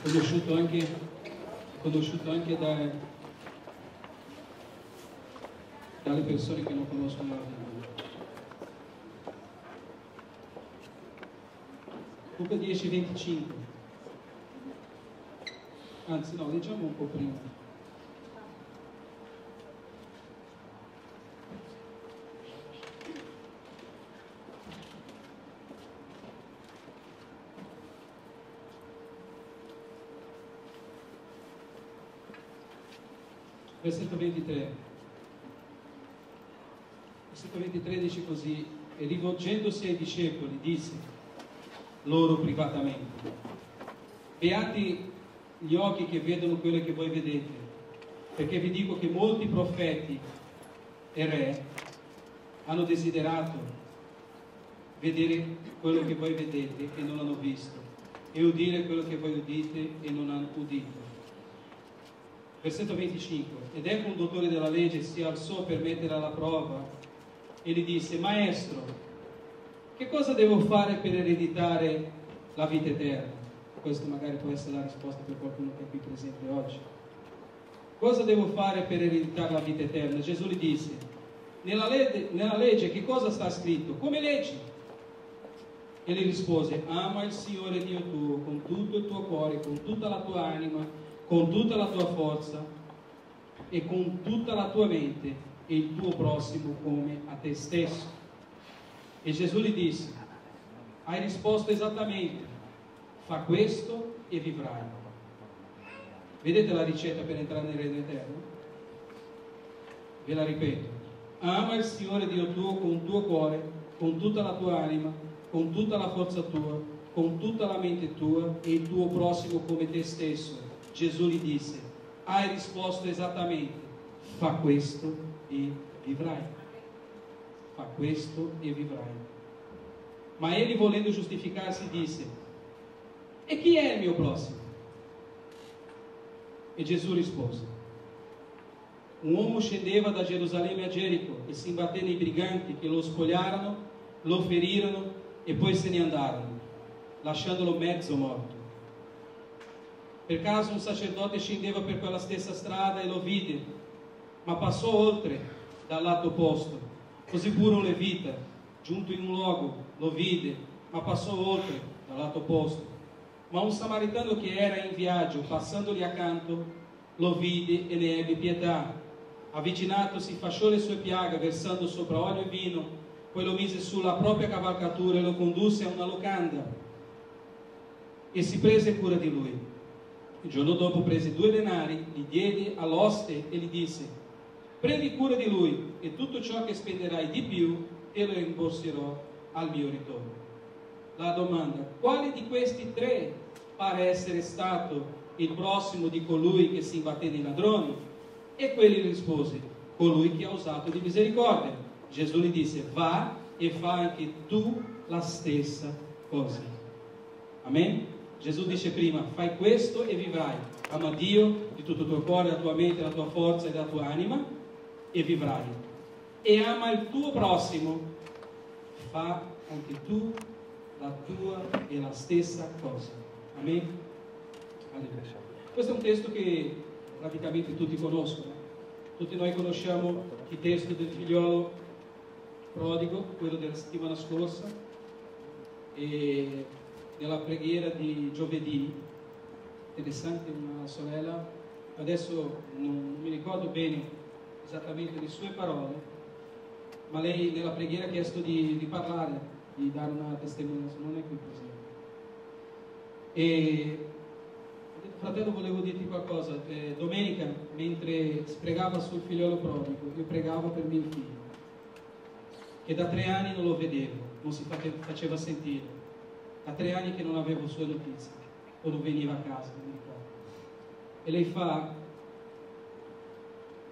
conosciuto anche dalle persone che non conoscono la Bibbia. Luca 10:25. Anzi no, leggiamo un po' prima. Versetto 23. Versetto 23 dice così: e rivolgendosi ai discepoli disse loro privatamente: beati gli occhi che vedono quello che voi vedete, perché vi dico che molti profeti e re hanno desiderato vedere quello che voi vedete e non hanno visto, e udire quello che voi udite e non hanno udito. Versetto 25. Ed ecco un dottore della legge si alzò per mettere alla prova e gli disse: maestro, che cosa devo fare per ereditare la vita eterna? Questa magari può essere la risposta per qualcuno che è qui presente oggi. Cosa devo fare per ereditare la vita eterna? Gesù gli disse: nella legge che cosa sta scritto? Come leggi? E gli rispose: ama il Signore Dio tuo con tutto il tuo cuore, con tutta la tua anima, con tutta la tua forza e con tutta la tua mente, e il tuo prossimo come a te stesso. E Gesù gli disse: hai risposto esattamente, fa questo e vivrai. Vedete la ricetta per entrare nel regno eterno? Ve la ripeto: ama il Signore Dio tuo con il tuo cuore, con tutta la tua anima, con tutta la forza tua, con tutta la mente tua, e il tuo prossimo come te stesso. Gesù gli disse: hai risposto esattamente, fa questo e vivrai. Fa questo e vivrai. Ma egli, volendo giustificarsi, disse: e chi è il mio prossimo? E Gesù rispose: un uomo scendeva da Gerusalemme a Gerico e si imbatté nei briganti, che lo spogliarono, lo ferirono e poi se ne andarono, lasciandolo mezzo morto. Per caso un sacerdote scendeva per quella stessa strada e lo vide, ma passò oltre dal lato opposto. Così pure un levita, giunto in un luogo, lo vide, ma passò oltre dal lato opposto. Ma un samaritano che era in viaggio, passandogli accanto, lo vide e ne ebbe pietà. Avvicinatosi, fasciò le sue piaghe, versando sopra olio e vino, poi lo mise sulla propria cavalcatura e lo condusse a una locanda e si prese cura di lui. Il giorno dopo prese 2 denari, li diede all'oste e gli disse: prendi cura di lui, e tutto ciò che spenderai di più te lo rimborserò al mio ritorno. La domanda: quale di questi 3 pare essere stato il prossimo di colui che si imbatté nei ladroni? E quelli rispose: colui che ha usato di misericordia. Gesù gli disse: va e fa anche tu la stessa cosa. Amen? Gesù dice prima: fai questo e vivrai. Ama Dio di tutto il tuo cuore, la tua mente, la tua forza e la tua anima, e vivrai. E ama il tuo prossimo, fa anche tu la tua e la stessa cosa. Amen? Alleluia. Questo è un testo che praticamente tutti conoscono. Tutti noi conosciamo il testo del figliolo prodigo, quello della settimana scorsa, e nella preghiera di giovedì. Interessante, una sorella, adesso non mi ricordo bene esattamente le sue parole, ma lei nella preghiera ha chiesto di parlare, di dare una testimonianza. Non è qui presente. E fratello, volevo dirti qualcosa. Domenica, mentre si pregava sul figliolo prodigo, io pregavo per mio figlio, che da 3 anni non lo vedevo, non si faceva sentire, da 3 anni che non avevo sue notizie, o non veniva a casa, non mi ricordo. E lei fa: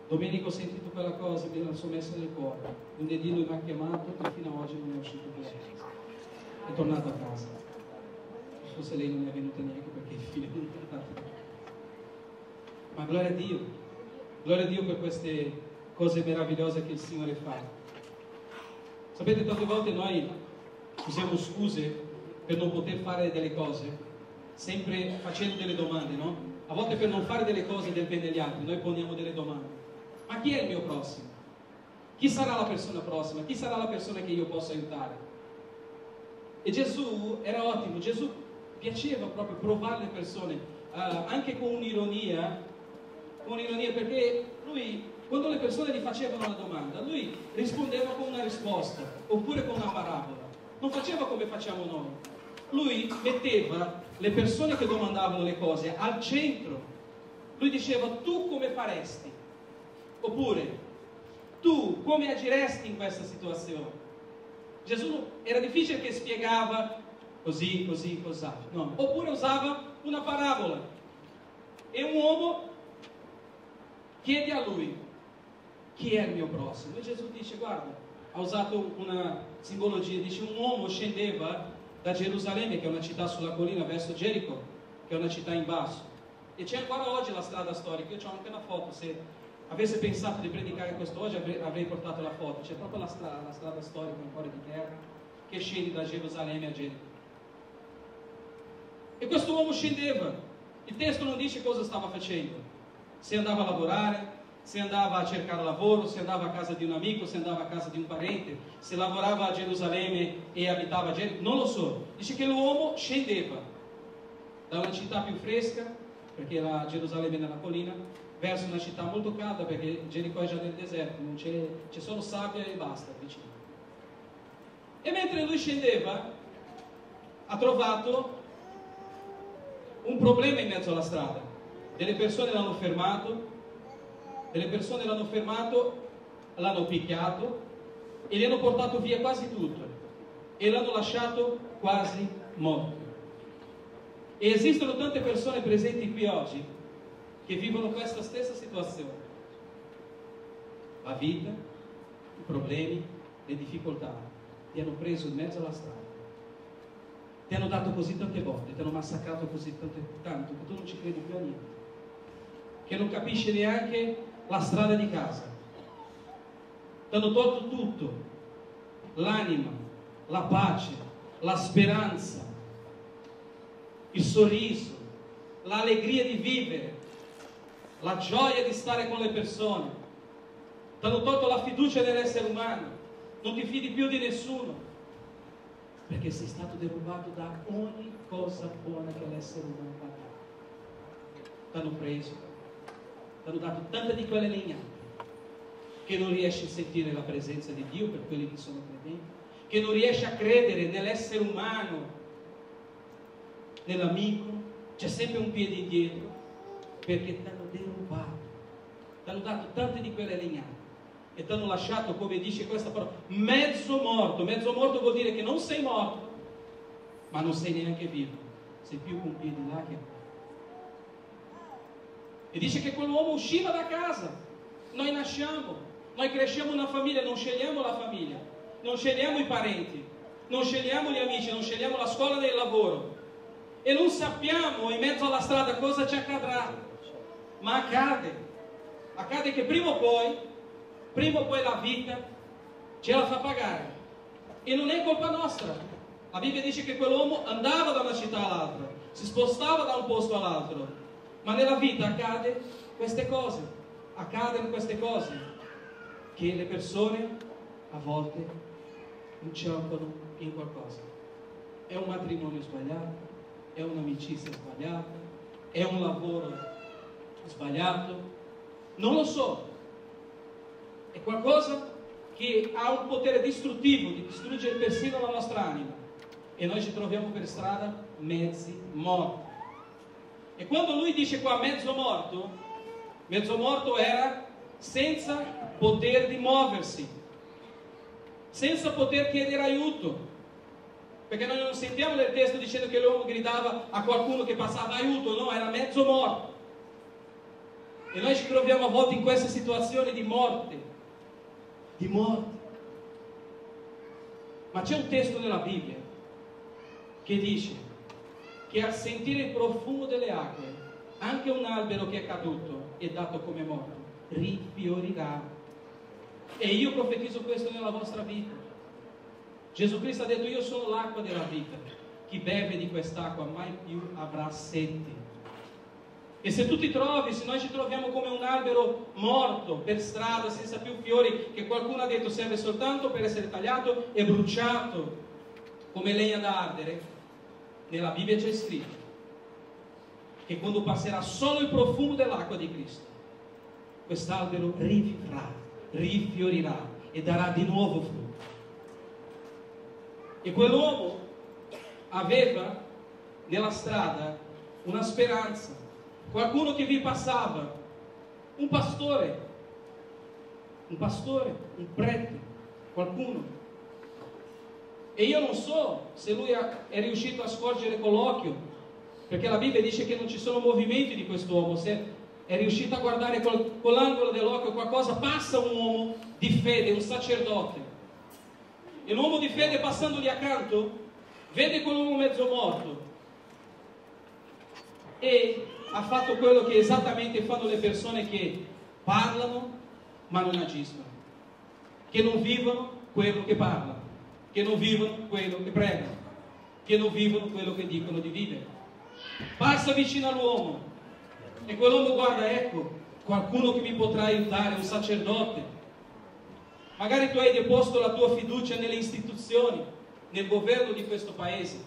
domenica ho sentito quella cosa, me la sono messa nel cuore, lunedì lui mi ha chiamato e fino ad oggi non è uscito più da casa, è tornato a casa. Forse lei non è venuta neanche perché il figlio non è tornato. Ma gloria a Dio per queste cose meravigliose che il Signore fa. Sapete, tante volte noi usiamo scuse per non poter fare delle cose sempre facendo delle domande, no? A volte per non fare delle cose del bene agli altri, noi poniamo delle domande. Ma chi è il mio prossimo? Chi sarà la persona prossima? Chi sarà la persona che io posso aiutare? E Gesù era ottimo, Gesù piaceva proprio provare le persone, anche con un'ironia, perché lui, quando le persone gli facevano una domanda, lui rispondeva con una risposta, oppure con una parabola. Non faceva come facciamo noi. Lui metteva le persone che domandavano le cose al centro. Lui diceva: tu come faresti? Oppure tu come agiresti in questa situazione? Gesù era difficile che spiegava così, no. Oppure usava una parabola e un uomo chiede a lui: chi è il mio prossimo? E Gesù dice: guarda, ha usato una simbologia, dice: un uomo scendeva da Gerusalemme, che è una città sulla collina, verso Gerico, che è una città in basso, e c'è ancora oggi la strada storica. Io ho anche una foto, se avesse pensato di predicare questo oggi avrei portato la foto. C'è proprio la strada storica ancora di terra che scende da Gerusalemme a Gerico. E questo uomo scendeva, il testo non dice cosa stava facendo, se andava a lavorare, se andava a cercare lavoro, se andava a casa di un amico, se andava a casa di un parente, se lavorava a Gerusalemme e abitava a Gerico, non lo so. Dice che l'uomo scendeva da una città più fresca, perché la Gerusalemme è nella collina, verso una città molto calda, perché Gerico è già nel deserto, non c'è solo sabbia e basta vicino. E mentre lui scendeva, ha trovato un problema in mezzo alla strada. Delle persone l'hanno fermato, l'hanno picchiato e gli hanno portato via quasi tutto e l'hanno lasciato quasi morto. E esistono tante persone presenti qui oggi che vivono questa stessa situazione. La vita, i problemi, le difficoltà ti hanno preso in mezzo alla strada, ti hanno dato così tante volte, ti hanno massacrato così tanto che tu non ci credi più a niente, che non capisci neanche la strada di casa. Ti hanno tolto tutto: l'anima, la pace, la speranza, il sorriso, l'allegria di vivere, la gioia di stare con le persone. Ti hanno tolto la fiducia nell'essere umano, non ti fidi più di nessuno, perché sei stato derubato da ogni cosa buona che l'essere umano ha dato. Ti hanno preso, ti hanno dato tante di quelle legnate che non riesci a sentire la presenza di Dio per quelli che sono credenti, che non riesci a credere nell'essere umano, nell'amico. C'è sempre un piede indietro, perché ti hanno derubato, ti hanno dato tante di quelle legnate e ti hanno lasciato, come dice questa parola, mezzo morto. Mezzo morto vuol dire che non sei morto, ma non sei neanche vivo, sei più con un piede là che qua. E dice che quell'uomo usciva da casa. Noi nasciamo, noi cresciamo in una famiglia, non scegliamo la famiglia, non scegliamo i parenti, non scegliamo gli amici, non scegliamo la scuola del lavoro, e non sappiamo in mezzo alla strada cosa ci accadrà, ma accade che prima o poi la vita ce la fa pagare, e non è colpa nostra. La Bibbia dice che quell'uomo andava da una città all'altra, si spostava da un posto all'altro, ma nella vita accadono queste cose che le persone a volte inciampano in qualcosa. È un matrimonio sbagliato, è un'amicizia sbagliata, è un lavoro sbagliato, non lo so, è qualcosa che ha un potere distruttivo di distruggere persino la nostra anima, e noi ci troviamo per strada mezzi morti. E quando lui dice qua mezzo morto era senza poter di muoversi, senza poter chiedere aiuto, perché noi non sentiamo nel testo dicendo che l'uomo gridava a qualcuno che passava aiuto, no, era mezzo morto. E noi ci troviamo a volte in queste situazioni di morte. Ma c'è un testo nella Bibbia che dice che al sentire il profumo delle acque, anche un albero che è caduto e dato come morto rifiorirà. E io profetizzo questo nella vostra vita. Gesù Cristo ha detto: io sono l'acqua della vita, chi beve di quest'acqua mai più avrà sete. E se tu ti trovi, se noi ci troviamo come un albero morto per strada, senza più fiori, che qualcuno ha detto serve soltanto per essere tagliato e bruciato come legna da ardere, nella Bibbia c'è scritto che quando passerà solo il profumo dell'acqua di Cristo, quest'albero rivivrà, rifiorirà e darà di nuovo frutto. E quell'uomo aveva nella strada una speranza, qualcuno che vi passava, un pastore, un prete, qualcuno. E io non so se lui è riuscito a scorgere con l'occhio, perché la Bibbia dice che non ci sono movimenti di quest'uomo, se è riuscito a guardare con l'angolo dell'occhio qualcosa, passa un uomo di fede, un sacerdote. E l'uomo di fede, passandogli accanto, vede quell'uomo mezzo morto e ha fatto quello che esattamente fanno le persone che parlano ma non agiscono, che non vivono quello che parlano, che non vivono quello che pregano, che non vivono quello che dicono di vivere. Passa vicino all'uomo e quell'uomo guarda, ecco, qualcuno che mi potrà aiutare, un sacerdote. Magari tu hai deposto la tua fiducia nelle istituzioni, nel governo di questo paese.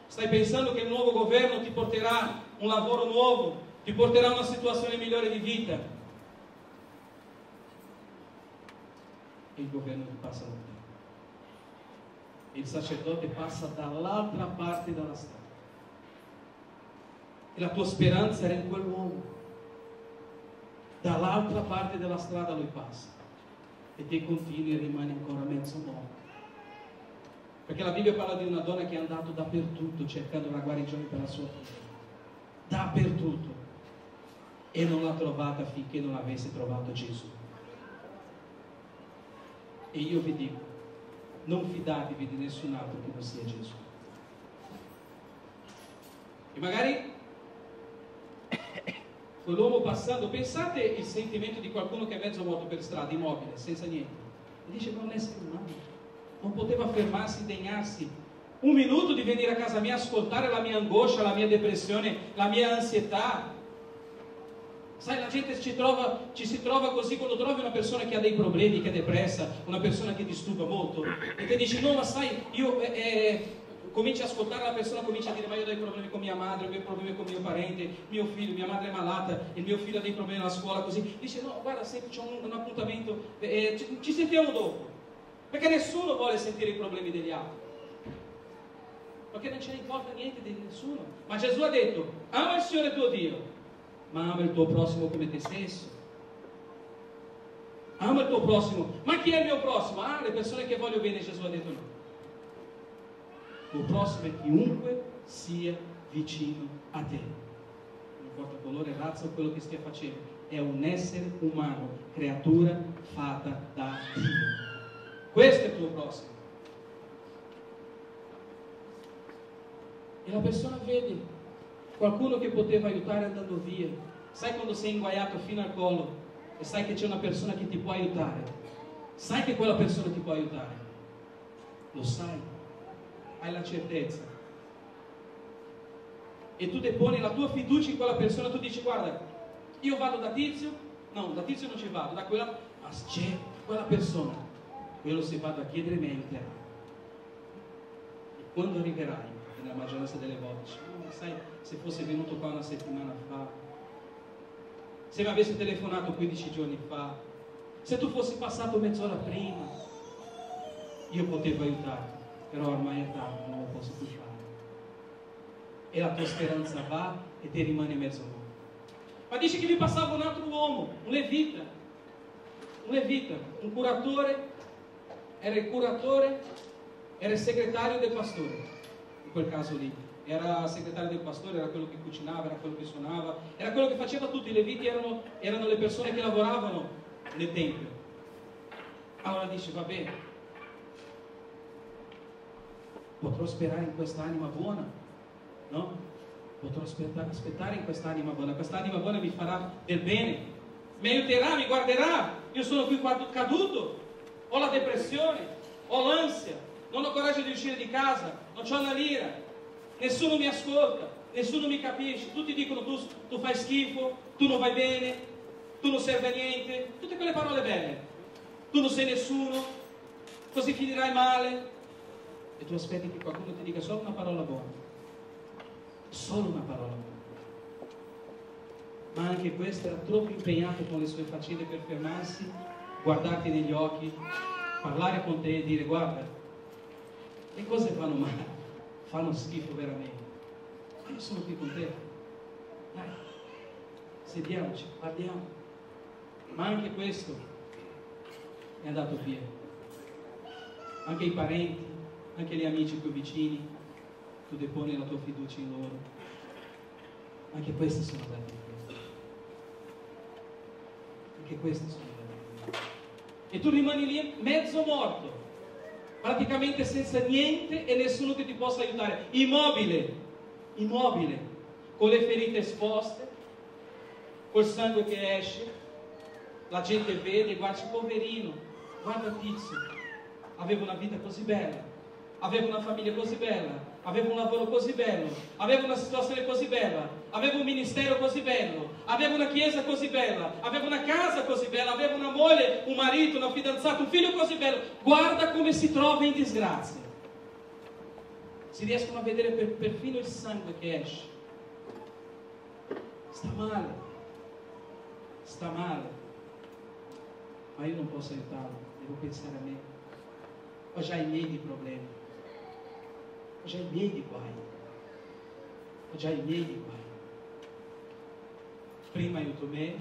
Stai pensando che il nuovo governo ti porterà un lavoro nuovo, ti porterà una situazione migliore di vita. E il governo ti passa lontano. Il sacerdote passa dall'altra parte della strada. E la tua speranza era in quell'uomo. Dall'altra parte della strada lui passa. E te continui e rimani ancora mezzo morto. Perché la Bibbia parla di una donna che è andata dappertutto cercando una guarigione per la sua figlia. Dappertutto. E non l'ha trovata finché non avesse trovato Gesù. E io vi dico, non fidatevi di nessun altro che non sia Gesù. E magari quell'uomo passando, pensate il sentimento di qualcuno che è mezzo morto per strada, immobile, senza niente, e dice: ma un essere umano non poteva fermarsi, degnarsi un minuto di venire a casa mia, ascoltare la mia angoscia, la mia depressione, la mia ansietà. Sai, la gente ci si trova così quando trovi una persona che ha dei problemi, che è depressa, una persona che disturba molto, e ti dici: no, ma sai, io cominci a ascoltare la persona, comincia a dire: ma io ho dei problemi con mia madre, ho dei problemi con mio parente, mio figlio, mia madre è malata, il mio figlio ha dei problemi alla scuola, così. Dice: no, guarda, se c'è un appuntamento, ci sentiamo dopo. Perché nessuno vuole sentire i problemi degli altri. Perché non ce ne importa niente di nessuno. Ma Gesù ha detto: ama il Signore tuo Dio, ma ama il tuo prossimo come te stesso. Ama il tuo prossimo. Ma chi è il mio prossimo? Ah, le persone che voglio bene. Gesù ha detto no. Il tuo prossimo è chiunque sia vicino a te. Non importa colore, razza o quello che stia facendo. È un essere umano, creatura fatta da Dio. Questo è il tuo prossimo. E la persona vede qualcuno che poteva aiutare andando via. Sai quando sei inguaiato fino al collo e sai che c'è una persona che ti può aiutare? Sai che quella persona ti può aiutare? Lo sai, hai la certezza. E tu deponi la tua fiducia in quella persona, tu dici: guarda, io vado da Tizio, no, da Tizio non ci vado, da quella, ma c'è quella persona, quello se vado a chiedere me aiuterà. E quando arriverai, nella maggioranza delle volte, oh, sai, se fosse venuto qua una settimana fa, se mi avessi telefonato 15 giorni fa, se tu fossi passato mezz'ora prima, io potevo aiutarti, però ormai è tardi, non lo posso più fare. E la tua speranza va e te rimane mezzo morto. Ma dice che vi passava un altro uomo, un levita, un curatore, era il curatore, era il segretario del pastore. In quel caso lì era segretario del pastore, era quello che cucinava, era quello che suonava, era quello che faceva tutto. I leviti erano le persone che lavoravano nel tempio. Allora dice: va bene, potrò sperare in quest'anima buona, no? Potrò aspettare in quest'anima buona mi farà del bene, mi aiuterà, mi guarderà. Io sono qui caduto, ho la depressione, ho l'ansia, non ho coraggio di uscire di casa, non ho una lira. nessuno mi ascolta, nessuno mi capisce, tutti dicono tu fai schifo, tu non vai bene, tu non serve a niente, tutte quelle parole belle, tu non sei nessuno, così finirai male, e tu aspetti che qualcuno ti dica solo una parola buona, solo una parola buona. Ma anche questo era troppo impegnato con le sue faccende per fermarsi, guardarti negli occhi, parlare con te e dire: guarda, le cose vanno male, fanno schifo veramente, ma io sono qui con te, dai, sediamoci, parliamo. Ma anche questo è andato via. Anche i parenti, anche gli amici più vicini, tu deponi la tua fiducia in loro, anche questi sono andati via. Anche questi sono andati via. E tu rimani lì mezzo morto, praticamente senza niente e nessuno che ti possa aiutare, immobile, con le ferite esposte, col sangue che esce, la gente vede, guarda, poverino, guarda tizio, aveva una vita così bella, aveva una famiglia così bella, aveva un lavoro così bello, aveva una situazione così bella, aveva un ministero così bello, aveva una chiesa così bella, aveva una casa così bella, aveva una moglie, un marito, una fidanzata, un figlio così bello. Guarda come si trova in disgrazia. Si riescono a vedere perfino il sangue che esce. Sta male, ma io non posso aiutarlo, devo pensare a me. Ho già i miei problemi, ho già i miei guai, prima aiuto me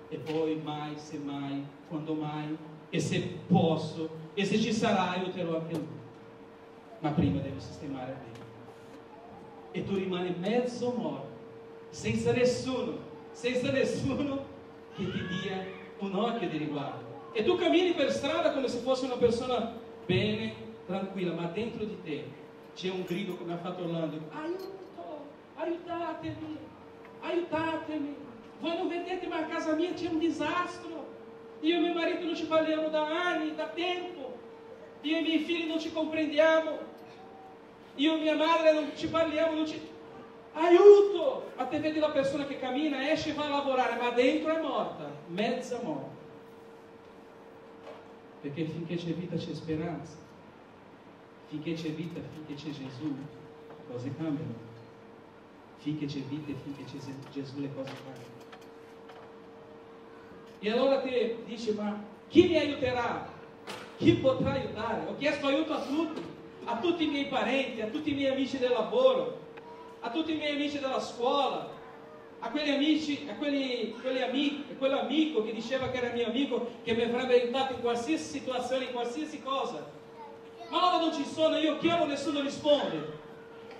e poi mai, se mai, quando mai, e se posso, e se ci sarà aiuterò anche lui, ma prima devo sistemare me. E tu rimani mezzo morto, senza nessuno che ti dia un occhio di riguardo, e tu cammini per strada come se fossi una persona bene, tranquilla, ma dentro di te c'è un grido, come ha fatto Orlando: aiutatemi, voi non vedete, ma a casa mia c'è un disastro, io e mio marito non ci parliamo da anni, da tempo, io e i miei figli non ci comprendiamo, io e mia madre non ci parliamo, aiuto! Ma te vedi la persona che cammina, esce e va a lavorare, ma dentro è morta, mezza morta, perché finché c'è vita c'è speranza, finché c'è vita, finché c'è Gesù, le cose cambiano. Finché c'è vita e finché c'è Gesù, le cose cambiano. E allora te dici: ma chi mi aiuterà? Chi potrà aiutare? Ho chiesto aiuto a tutti i miei parenti, a tutti i miei amici del lavoro, a tutti i miei amici della scuola, a quegli amici, a quell'amico che diceva che era mio amico, che mi avrebbe aiutato in qualsiasi situazione, in qualsiasi cosa. Ma loro non ci sono, io chiamo, nessuno risponde.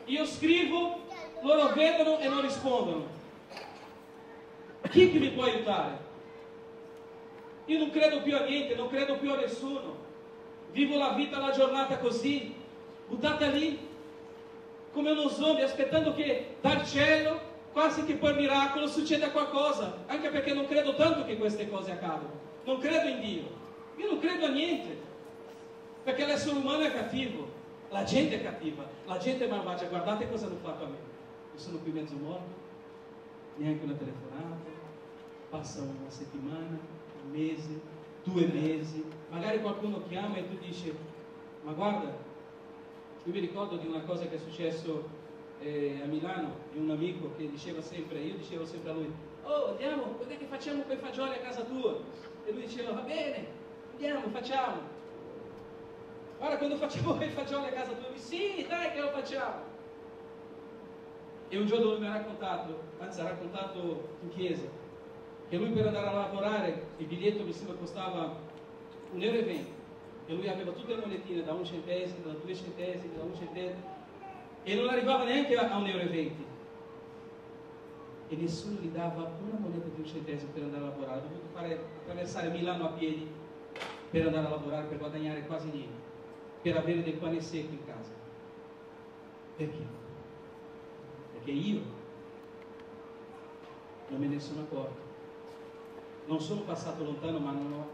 Io scrivo, loro vedono e non rispondono. Chi è che mi può aiutare? Io non credo più a niente, non credo più a nessuno. Vivo la vita, la giornata così, buttata lì, come uno zombie, aspettando che dal cielo, quasi che per miracolo, succeda qualcosa. Anche perché non credo tanto che queste cose accadano. Non credo in Dio. Io non credo a niente. Perché l'essere umano è cattivo, la gente è cattiva, la gente è malvagia. Guardate cosa hanno fatto a me. Io sono qui mezzo morto, neanche una telefonata, passa una settimana, un mese, 2 mesi, magari qualcuno chiama e tu dici: ma guarda, io mi ricordo di una cosa che è successo a Milano, di un amico che diceva sempre, io dicevo sempre a lui: oh, andiamo, cos'è che facciamo quei fagioli a casa tua? E lui diceva: va bene, andiamo, facciamo. Guarda, quando facciamo quei fagioli a casa tua, sì, dai che lo facciamo. E un giorno lui mi ha raccontato, anzi ha raccontato in chiesa, che lui per andare a lavorare il biglietto mi sembra costava €1,20, e lui aveva tutte le monetine da 1 centesimo, da 2 centesimi, da 1 centesimo, e non arrivava neanche a €1,20, e nessuno gli dava una moneta di 1 centesimo per andare a lavorare. Ha dovuto attraversare Milano a piedi per andare a lavorare, per guadagnare quasi niente, per avere del pane secco in casa. Perché? Perché io non me ne sono accorto, non sono passato lontano, ma non ho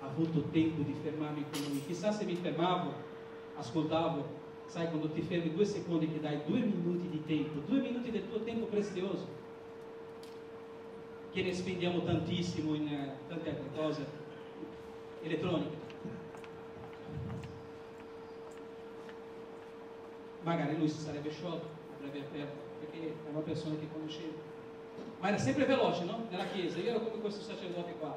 avuto tempo di fermarmi con lui. Chissà se mi fermavo, ascoltavo, Sai, quando ti fermi 2 secondi che dai 2 minuti di tempo, 2 minuti del tuo tempo prezioso, che ne spendiamo tantissimo in tante altre cose elettroniche. Magari lui si sarebbe sciolto, avrebbe aperto, perché è una persona che conosceva. Ma era sempre veloce, no? Nella chiesa. Io ero come questo sacerdote qua.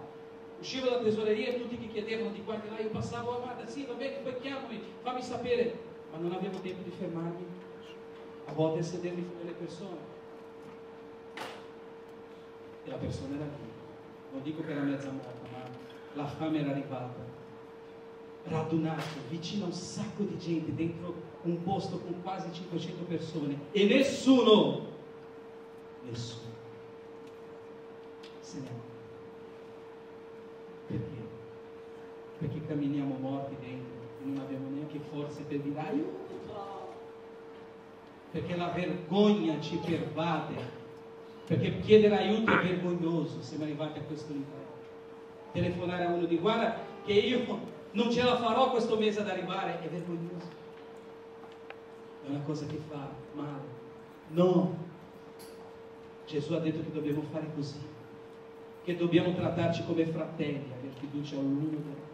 Uscivo dalla tesoreria e tutti che chiedevano di qua e di là, io passavo, guarda, sì, va bene, poi chiamami, fammi sapere. Ma non avevo tempo di fermarmi, a volte a sedermi con le persone. E la persona era lì. Non dico che era mezza morta, ma la fame era arrivata. Radunato, vicino a un sacco di gente, dentro un posto con quasi 500 persone. E nessuno se ne va. Perché? Perché camminiamo morti dentro e non abbiamo neanche forze per dire aiuto. Perché la vergogna ci pervade. Perché chiedere aiuto è vergognoso. Siamo arrivati a questo livello. Telefonare a uno di guarda che io non ce la farò questo mese ad arrivare, è vergognoso. È una cosa che fa male. No. Gesù ha detto che dobbiamo fare così. Che dobbiamo trattarci come fratelli, avere fiducia l'uno dell'altro.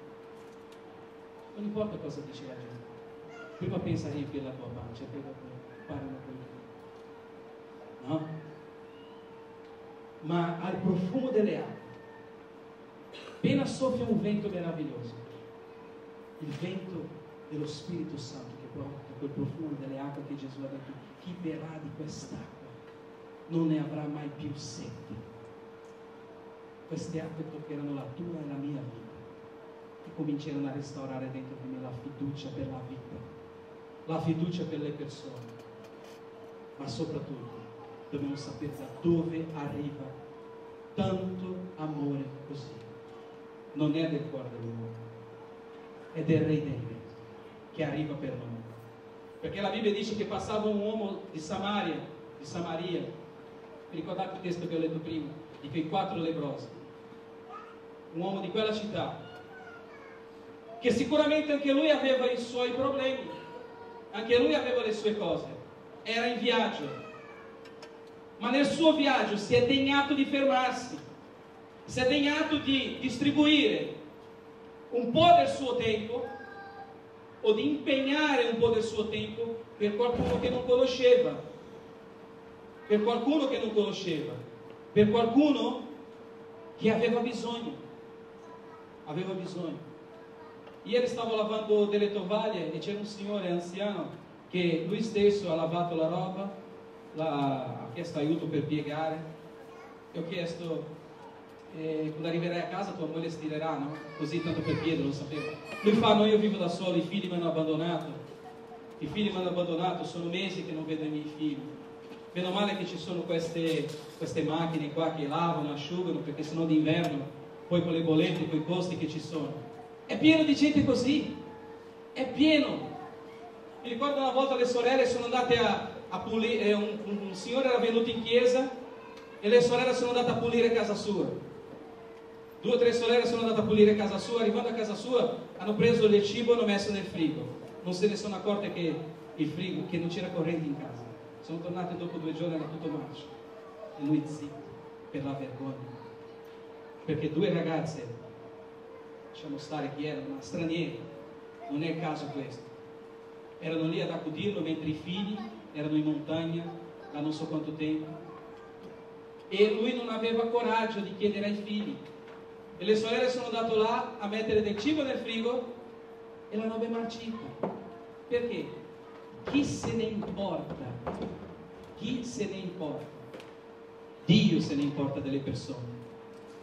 Non importa cosa dice la gente. Prima pensa a riempire la tua pancia e poi dopo parlano con lui. No? Ma al profumo delle acque. Appena soffia un vento meraviglioso, il vento dello Spirito Santo che porta quel profumo delle acque che Gesù ha detto, chi berrà di quest'acqua non ne avrà mai più sete. Queste acque toccheranno la tua e la mia vita e cominceranno a restaurare dentro di me la fiducia per la vita, la fiducia per le persone, ma soprattutto dobbiamo sapere da dove arriva tanto amore così. Non è del cuore dell'uomo, è del Re dei Re che arriva per noi. Perché la Bibbia dice che passava un uomo di Samaria, vi ricordate il testo che ho letto prima, di quei 4 leprosi, un uomo di quella città, che sicuramente anche lui aveva i suoi problemi, anche lui aveva le sue cose, era in viaggio, ma nel suo viaggio si è degnato di fermarsi, si è degnato di distribuire un po' del suo tempo o di impegnare un po' del suo tempo per qualcuno che non conosceva, per qualcuno che aveva bisogno. Ieri stavo lavando delle tovaglie e c'era un signore anziano che lui stesso ha lavato la roba, ha chiesto aiuto per piegare e ho chiesto quando arriverai a casa tua moglie stirerà, no? Così tanto per chiedere, lo sapevo. Lui fa, no, io vivo da solo, i figli mi hanno abbandonato, sono mesi che non vedo i miei figli. Meno male che ci sono queste macchine qua che lavano, asciugano, perché sennò d'inverno, poi con le bollette, con i costi che ci sono. È pieno di gente così, è pieno. Mi ricordo una volta le sorelle sono andate a pulire, un signore era venuto in chiesa e le sorelle sono andate a pulire casa sua. 2 o 3 sorelle sono andate a pulire casa sua, arrivando a casa sua hanno preso del cibo e hanno messo nel frigo. Non se ne sono accorte che il frigo, che non c'era corrente in casa. Sono tornate dopo 2 giorni, era tutto marcio. E lui zitto, per la vergogna. Perché 2 ragazze, lasciamo stare chi erano, ma stranieri, non è il caso questo. Erano lì ad accudirlo mentre i figli erano in montagna da non so quanto tempo. E lui non aveva coraggio di chiedere ai figli. E le sorelle sono andate là a mettere del cibo nel frigo e la roba è marcita. Perché? Chi se ne importa? Chi se ne importa? Dio se ne importa delle persone.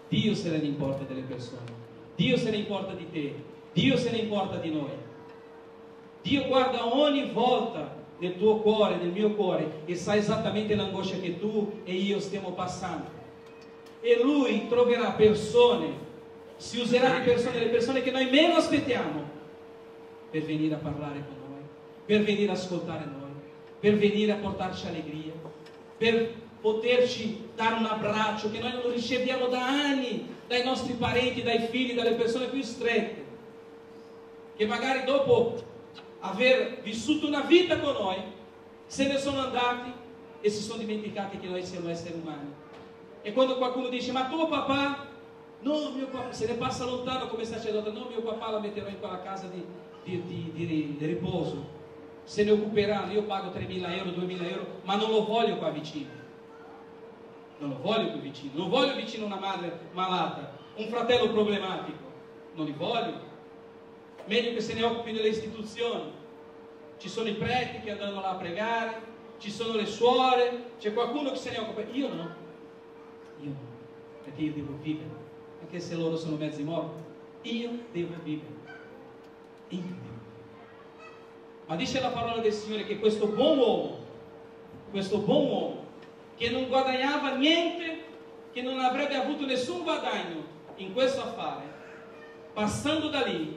Dio se ne importa delle persone. Dio se ne importa di te. Dio se ne importa di noi. Dio guarda ogni volta nel tuo cuore, nel mio cuore, e sa esattamente l'angoscia che tu e io stiamo passando. E Lui troverà persone, si userà di persone, le persone che noi meno aspettiamo, per venire a parlare con noi, per venire a ascoltare noi, per venire a portarci allegria, per poterci dare un abbraccio che noi non riceviamo da anni, dai nostri parenti, dai figli, dalle persone più strette, che magari dopo aver vissuto una vita con noi, se ne sono andati e si sono dimenticati che noi siamo esseri umani. E quando qualcuno dice, ma tuo papà, no, mio papà, se ne passa lontano come sacerdote, no, mio papà la metterò in quella casa di riposo, se ne occuperanno, io pago 3.000 euro, 2.000 euro, ma non lo voglio qua vicino. Non lo voglio qui vicino, non voglio vicino una madre malata, un fratello problematico, non li voglio. Meglio che se ne occupi delle istituzioni. Ci sono i preti che andranno là a pregare, ci sono le suore, c'è qualcuno che se ne occupa. Io no, perché io devo vivere, anche se loro sono mezzi morti, io devo vivere. Ma dice la parola del Signore che questo buon uomo, che non guadagnava niente, che non avrebbe avuto nessun guadagno in questo affare, passando da lì,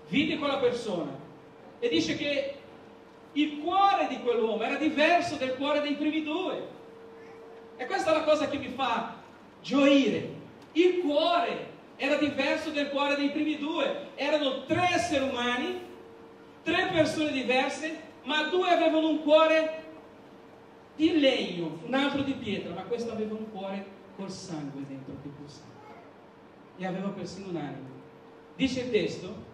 vide quella persona e dice che il cuore di quell'uomo era diverso dal cuore dei primi due. E questa è la cosa che mi fa gioire. Il cuore era diverso dal cuore dei primi due. Erano 3 esseri umani, 3 persone diverse, ma 2 avevano un cuore di legno, un altro di pietra, ma questo aveva un cuore col sangue dentro che pulsava e aveva persino un'anima. Dice il testo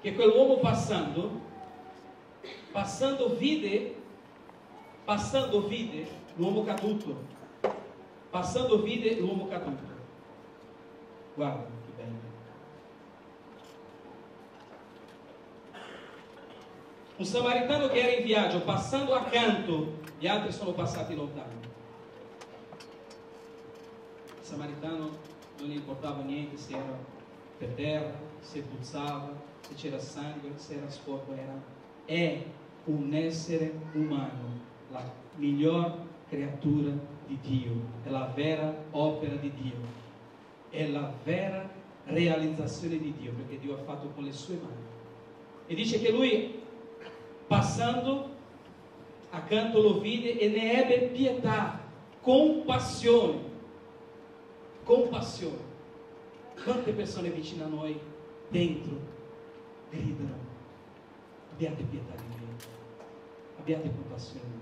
che quell'uomo passando vide l'uomo caduto. Passando vide l'uomo caduto. Guarda che bello. Un samaritano che era in viaggio, passando accanto, gli altri sono passati lontano. Il samaritano non gli importava niente se era per terra, se puzzava, se c'era sangue, se era sporco. È un essere umano, la miglior creatura di Dio, è la vera opera di Dio, è la vera realizzazione di Dio, perché Dio ha fatto con le sue mani. E dice che lui, passando accanto, lo vide e ne ebbe pietà, compassione. Quante persone vicine a noi dentro gridano: abbiate pietà di me, abbiate compassione di me.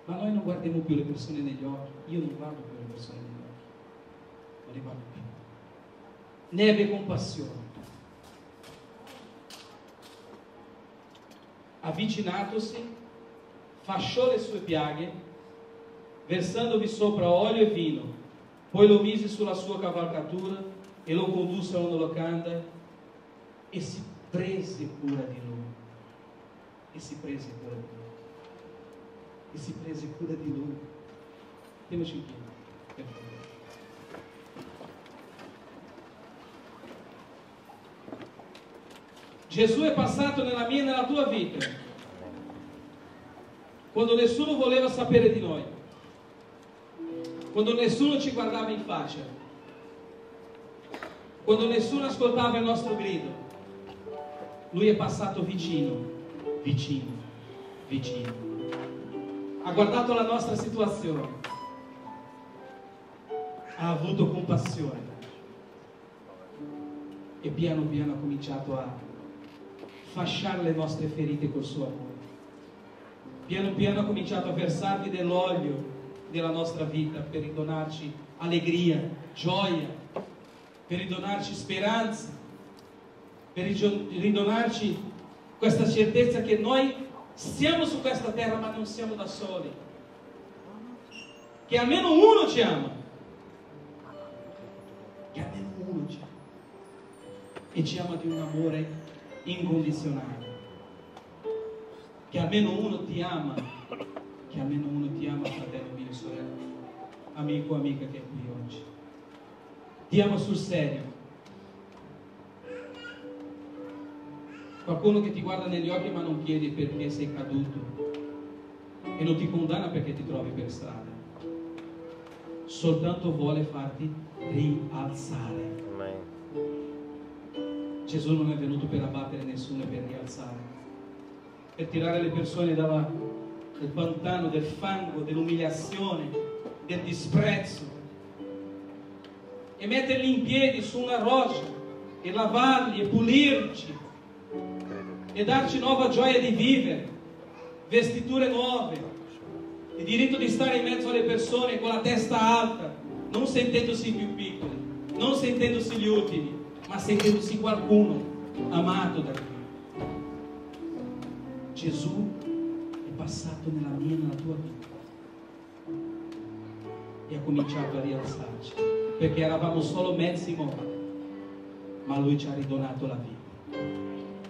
Ma noi non guardiamo più le persone negli occhi. Io non guardo più le persone negli occhi, non le guardo più. Ne ebbe compassione. Avvicinatosi, fasciò le sue piaghe, versandovi sopra olio e vino, poi lo mise sulla sua cavalcatura e lo condusse a una locanda e si prese cura di lui. Mettiamoci in piedi, per favore. Gesù è passato nella mia e nella tua vita, quando nessuno voleva sapere di noi, quando nessuno ci guardava in faccia, quando nessuno ascoltava il nostro grido. Lui è passato vicino. Ha guardato la nostra situazione, ha avuto compassione e piano piano ha cominciato a fasciare le nostre ferite col suo amore. Piano piano ha cominciato a versarvi dell'olio della nostra vita per ridonarci allegria, gioia, per ridonarci speranza, per ridonarci questa certezza che noi siamo su questa terra ma non siamo da soli, che almeno uno ci ama, e ci ama di un amore incondizionale, che almeno uno ti ama, fratello mio, sorella, amico, amica che è qui oggi, ti ama sul serio. Qualcuno che ti guarda negli occhi ma non chiede perché sei caduto e non ti condanna perché ti trovi per strada, soltanto vuole farti rialzare. Gesù non è venuto per abbattere nessuno, per rialzare, per tirare le persone dal pantano del fango, dell'umiliazione, del disprezzo e metterli in piedi su una roccia e lavarli e pulirci e darci nuova gioia di vivere, vestiture nuove, il diritto di stare in mezzo alle persone con la testa alta, non sentendosi più piccoli, non sentendosi gli ultimi, ma sentendosi qualcuno amato da Dio. Gesù è passato nella mia e nella tua vita e ha cominciato a rialzarci, perché eravamo solo mezzi morti, ma Lui ci ha ridonato la vita,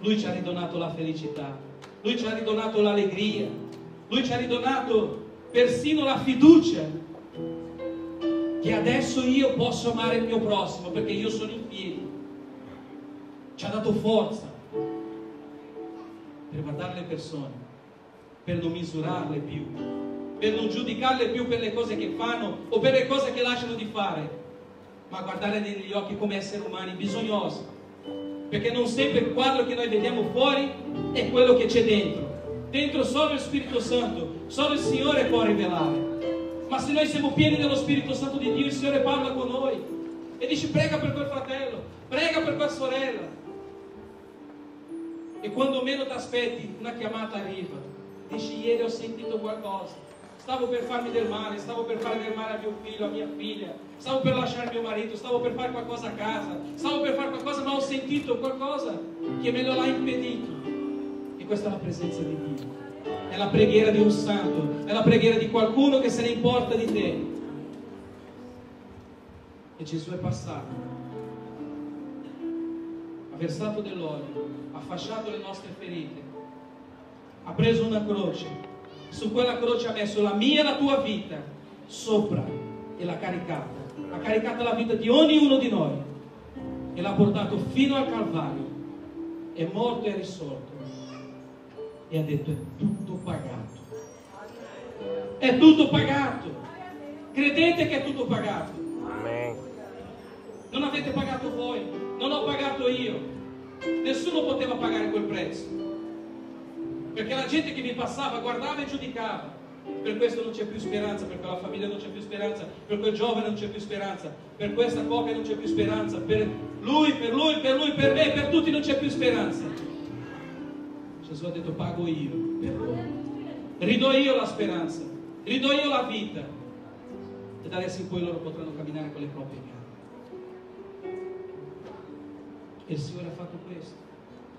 Lui ci ha ridonato la felicità, Lui ci ha ridonato l'allegria, Lui ci ha ridonato persino la fiducia che adesso io posso amare il mio prossimo perché io sono in piedi. Ci ha dato forza per guardare le persone, per non misurarle più, per non giudicarle più per le cose che fanno o per le cose che lasciano di fare, ma guardare negli occhi come esseri umani bisognosi, perché non sempre il quadro che noi vediamo fuori è quello che c'è dentro. Dentro solo il Spirito Santo, solo il Signore può rivelare. Ma se noi siamo pieni dello Spirito Santo di Dio, il Signore parla con noi e dice: prega per quel fratello, prega per quella sorella. E quando meno ti aspetti, una chiamata arriva. Dici: ieri ho sentito qualcosa, stavo per farmi del male, stavo per fare del male a mio figlio, a mia figlia, stavo per lasciare mio marito, stavo per fare qualcosa a casa, stavo per fare qualcosa, ma ho sentito qualcosa che me lo ha impedito. E questa è la presenza di Dio, è la preghiera di un santo, è la preghiera di qualcuno che se ne importa di te. E Gesù è passato, ha versato dell'olio, ha fasciato le nostre ferite, ha preso una croce, su quella croce ha messo la mia e la tua vita sopra e l'ha caricata la vita di ognuno di noi e l'ha portato fino al Calvario, è morto e risorto e ha detto: è tutto pagato, è tutto pagato. Credete che è tutto pagato? Amen. Non avete pagato voi, non ho pagato io, nessuno poteva pagare quel prezzo, perché la gente che mi passava guardava e giudicava. Per questo non c'è più speranza, per quella famiglia non c'è più speranza, per quel giovane non c'è più speranza, per questa coppia non c'è più speranza, per lui, per me, per tutti non c'è più speranza. Gesù ha detto: pago io per loro, ridò io la speranza, ridò io la vita, e da adesso in poi loro potranno camminare con le proprie gambe. E il Signore ha fatto questo,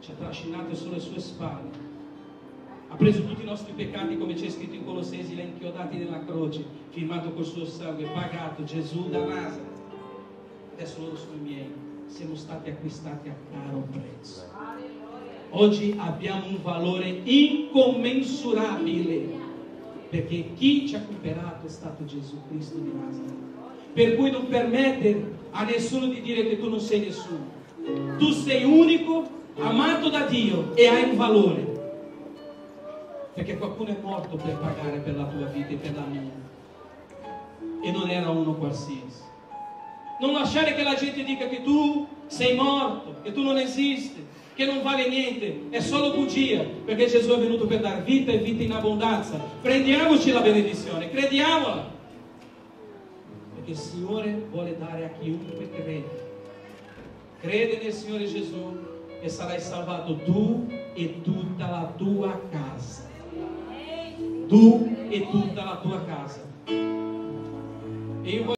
ci ha trascinato sulle sue spalle, ha preso tutti i nostri peccati, come c'è scritto in Colossesi, li ha inchiodati nella croce, firmato col suo sangue, pagato. Gesù da Nazareth. Adesso loro sono i miei, siamo stati acquistati a caro prezzo. Oggi abbiamo un valore incommensurabile, perché chi ci ha comprato è stato Gesù Cristo di Nazareth. Per cui non permettere a nessuno di dire che tu non sei nessuno. Tu sei unico, amato da Dio e hai un valore, perché qualcuno è morto per pagare per la tua vita e per la mia, e non era uno qualsiasi. Non lasciare che la gente dica che tu sei morto, che tu non esisti, che non vale niente, è solo bugia, perché Gesù è venuto per dar vita e vita in abbondanza. Prendiamoci la benedizione, crediamola, perché il Signore vuole dare a chiunque crede. Crede nel Signore Gesù e sarai salvato tu e tutta la tua casa. Tu e tutta la tua casa. E io